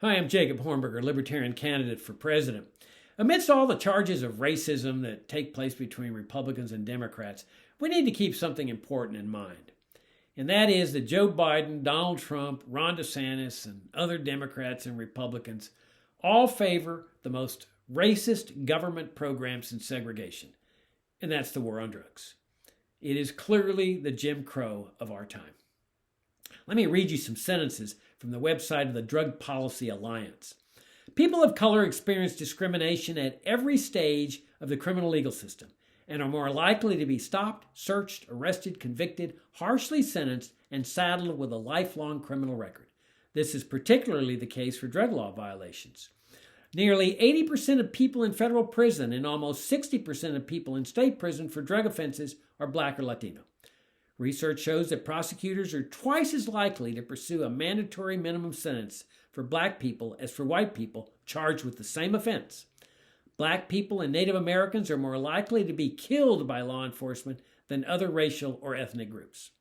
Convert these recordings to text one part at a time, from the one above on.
Hi, I'm Jacob Hornberger, Libertarian candidate for president. Amidst all the charges of racism that take place between Republicans and Democrats, we need to keep something important in mind. And that is that Joe Biden, Donald Trump, Ron DeSantis, and other Democrats and Republicans all favor the most racist government program since segregation, and that's the war on drugs. It is clearly the Jim Crow of our time. Let me read you some sentences from the website of the Drug Policy Alliance. People of color experience discrimination at every stage of the criminal legal system and are more likely to be stopped, searched, arrested, convicted, harshly sentenced, and saddled with a lifelong criminal record. This is particularly the case for drug law violations. Nearly 80% of people in federal prison and almost 60% of people in state prison for drug offenses are Black or Latino. Research shows that prosecutors are twice as likely to pursue a mandatory minimum sentence for Black people as for white people charged with the same offense. Black people and Native Americans are more likely to be killed by law enforcement than other racial or ethnic groups.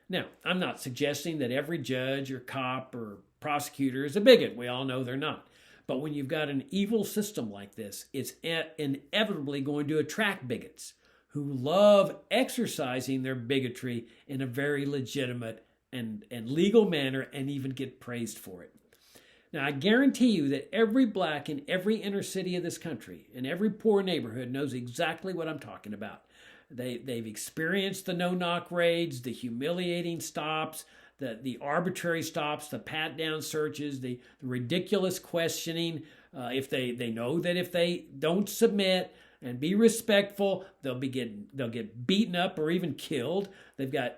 Now, I'm not suggesting that every judge or cop or prosecutor is a bigot. We all know they're not. But when you've got an evil system like this, it's inevitably going to attract bigots who love exercising their bigotry in a very legitimate and legal manner and even get praised for it. Now, I guarantee you that every Black in every inner city of this country and every poor neighborhood knows exactly what I'm talking about. They've experienced the no-knock raids, the humiliating stops, the arbitrary stops, the pat-down searches, the ridiculous questioning. If they know that if they don't submit and be respectful, they'll get beaten up or even killed. They've got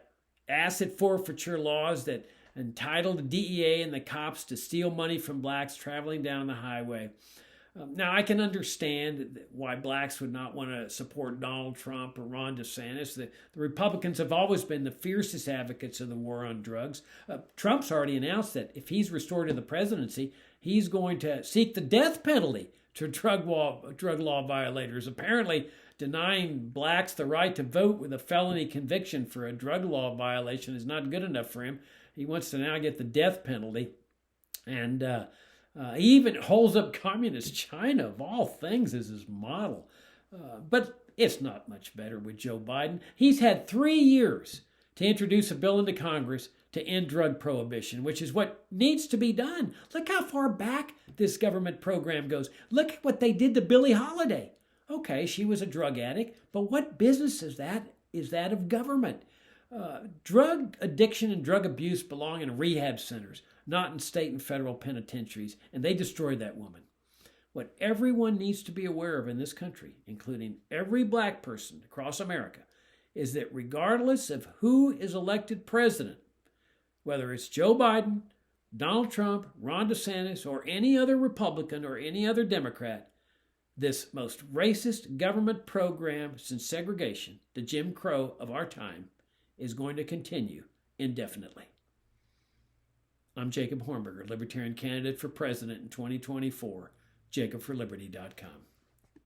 asset forfeiture laws that entitle the DEA and the cops to steal money from Blacks traveling down the highway. Now, I can understand why Blacks would not want to support Donald Trump or Ron DeSantis. The Republicans have always been the fiercest advocates of the war on drugs. Trump's already announced that if he's restored to the presidency, he's going to seek the death penalty to drug law violators, apparently denying Blacks the right to vote with a felony conviction for a drug law violation is not good enough for him. He wants to now get the death penalty. And he even holds up communist China, of all things, as his model. But it's not much better with Joe Biden. He's had 3 years to introduce a bill into Congress to end drug prohibition, which is what needs to be done. Look how far back this government program goes. Look at what they did to Billie Holiday. Okay, she was a drug addict, but what business is that of government? Drug addiction and drug abuse belong in rehab centers, not in state and federal penitentiaries, and they destroyed that woman. What everyone needs to be aware of in this country, including every Black person across America, is that regardless of who is elected president, whether it's Joe Biden, Donald Trump, Ron DeSantis, or any other Republican or any other Democrat, this most racist government program since segregation, the Jim Crow of our time, is going to continue indefinitely. I'm Jacob Hornberger, Libertarian candidate for president in 2024, jacobforliberty.com.